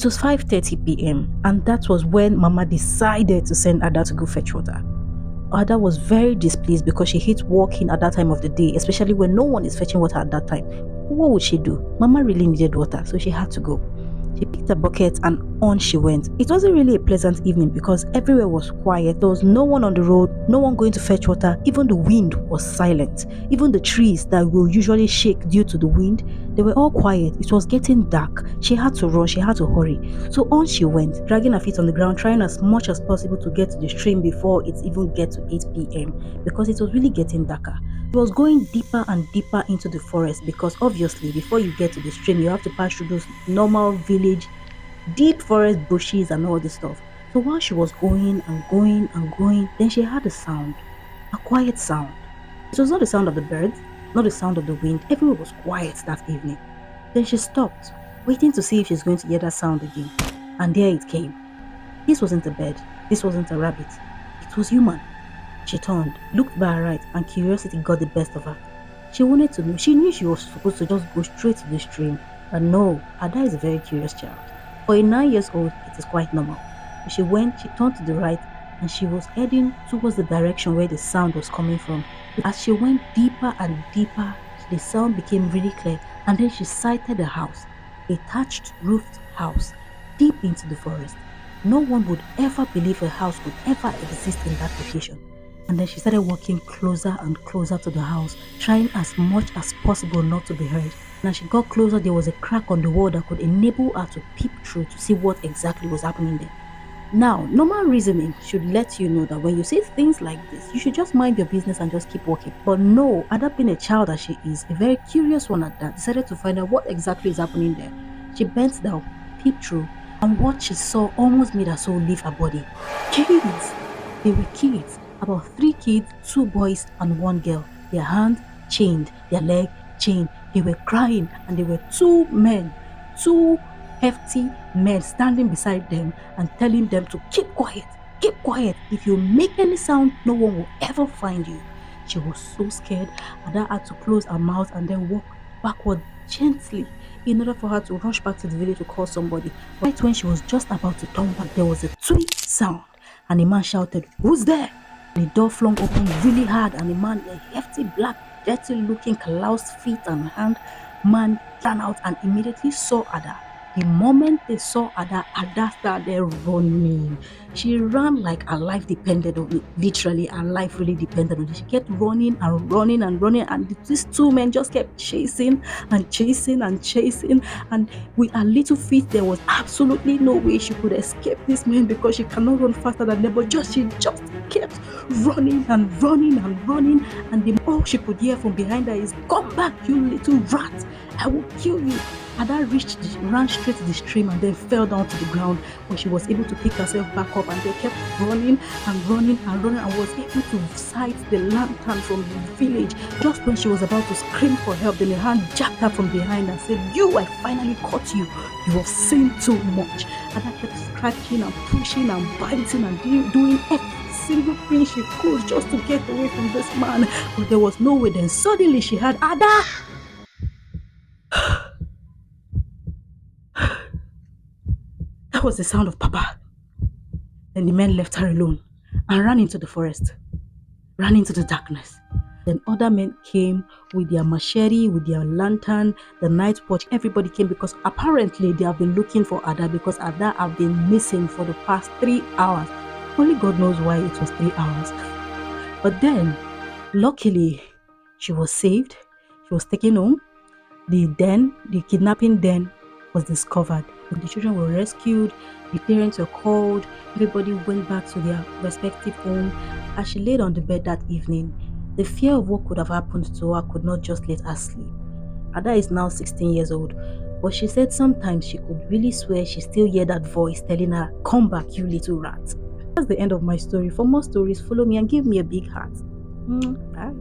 It was 5:30 p.m. and that was when Mama decided to send Ada to go fetch water. Ada was very displeased because she hates walking at that time of the day, especially when no one is fetching water at that time. What would she do? Mama really needed water, so she had to go. She picked a bucket and on she went. It wasn't really a pleasant evening because everywhere was quiet. There was no one on the road, no one going to fetch water. Even the wind was silent. Even the trees that will usually shake due to the wind, they were all quiet. It was getting dark. She had to run, she had to hurry. So on she went, dragging her feet on the ground, trying as much as possible to get to the stream before it even get to 8 p.m. because it was really getting darker. It was going deeper and deeper into the forest because obviously before you get to the stream, you have to pass through those normal village, deep forest bushes and all this stuff. So while she was going and going and going, then she heard a sound, a quiet sound. It was not the sound of the birds, not the sound of the wind. Everywhere was quiet that evening. Then she stopped, waiting to see if she's going to hear that sound again. And there it came. This wasn't a bird. This wasn't a rabbit. It was human. She turned, looked by her right, and curiosity got the best of her. She wanted to know. She knew she was supposed to just go straight to the stream. But no, Ada is a very curious child. For a 9-year-old, it is quite normal. So she went, she turned to the right, and she was heading towards the direction where the sound was coming from. As she went deeper and deeper, the sound became really clear, and then she sighted a house, a thatched roofed house, deep into the forest. No one would ever believe a house could ever exist in that location. And then she started walking closer and closer to the house, trying as much as possible not to be heard. And as she got closer, there was a crack on the wall that could enable her to peep through to see what exactly was happening there. Now, normal reasoning should let you know that when you see things like this, you should just mind your business and just keep walking. But no, Ada, being a child as she is, a very curious one at that, decided to find out what exactly is happening there. She bent down, peeped through, and what she saw almost made her soul leave her body. Kids! They were kids. About 3 kids, 2 boys and 1 girl. Their hand chained, their leg chained. They were crying, and there were 2 men, 2 hefty men standing beside them and telling them to keep quiet, keep quiet. If you make any sound, no one will ever find you. She was so scared, Ada had to close her mouth and then walk backward gently in order for her to rush back to the village to call somebody. Right when she was just about to turn back, there was a twig sound, and a man shouted, "Who's there?" The door flung open really hard, and a man, a hefty, black, dirty-looking, calloused feet and hand man, ran out and immediately saw Ada. The moment they saw Ada, Ada started running. She ran like her life depended on it. Literally, her life really depended on it. She kept running and running and running, and these 2 men just kept chasing and chasing and chasing. And with her little feet, there was absolutely no way she could escape these men because she cannot run faster than them. But she just kept running and running and running, and all she could hear from behind her is, "Come back, you little rat! I will kill you." Ada ran straight to the stream and then fell down to the ground, but she was able to pick herself back up, and they kept running and running and running, and was able to sight the lantern from the village. Just when she was about to scream for help, then a hand jacked her from behind and said, "You, I finally caught you. You have seen too much." Ada kept scratching and pushing and biting and doing every single thing she could just to get away from this man, but there was no way. Then suddenly she heard, "Ada!" That was the sound of Papa. Then the men left her alone and ran into the forest, ran into the darkness. Then other men came with their machete, with their lantern, the night watch. Everybody came because apparently they have been looking for Ada, because Ada have been missing for the past 3 hours. Only God knows why it was 3 hours. But then, luckily, she was saved. She was taken home. The kidnapping den was discovered. The children were rescued, the parents were called, everybody went back to their respective home. As she laid on the bed that evening, the fear of what could have happened to her could not just let her sleep. Ada is now 16 years old, but she said sometimes she could really swear she still hear that voice telling her, "Come back, you little rat." That's the end of my story. For more stories, follow me and give me a big heart. Bye.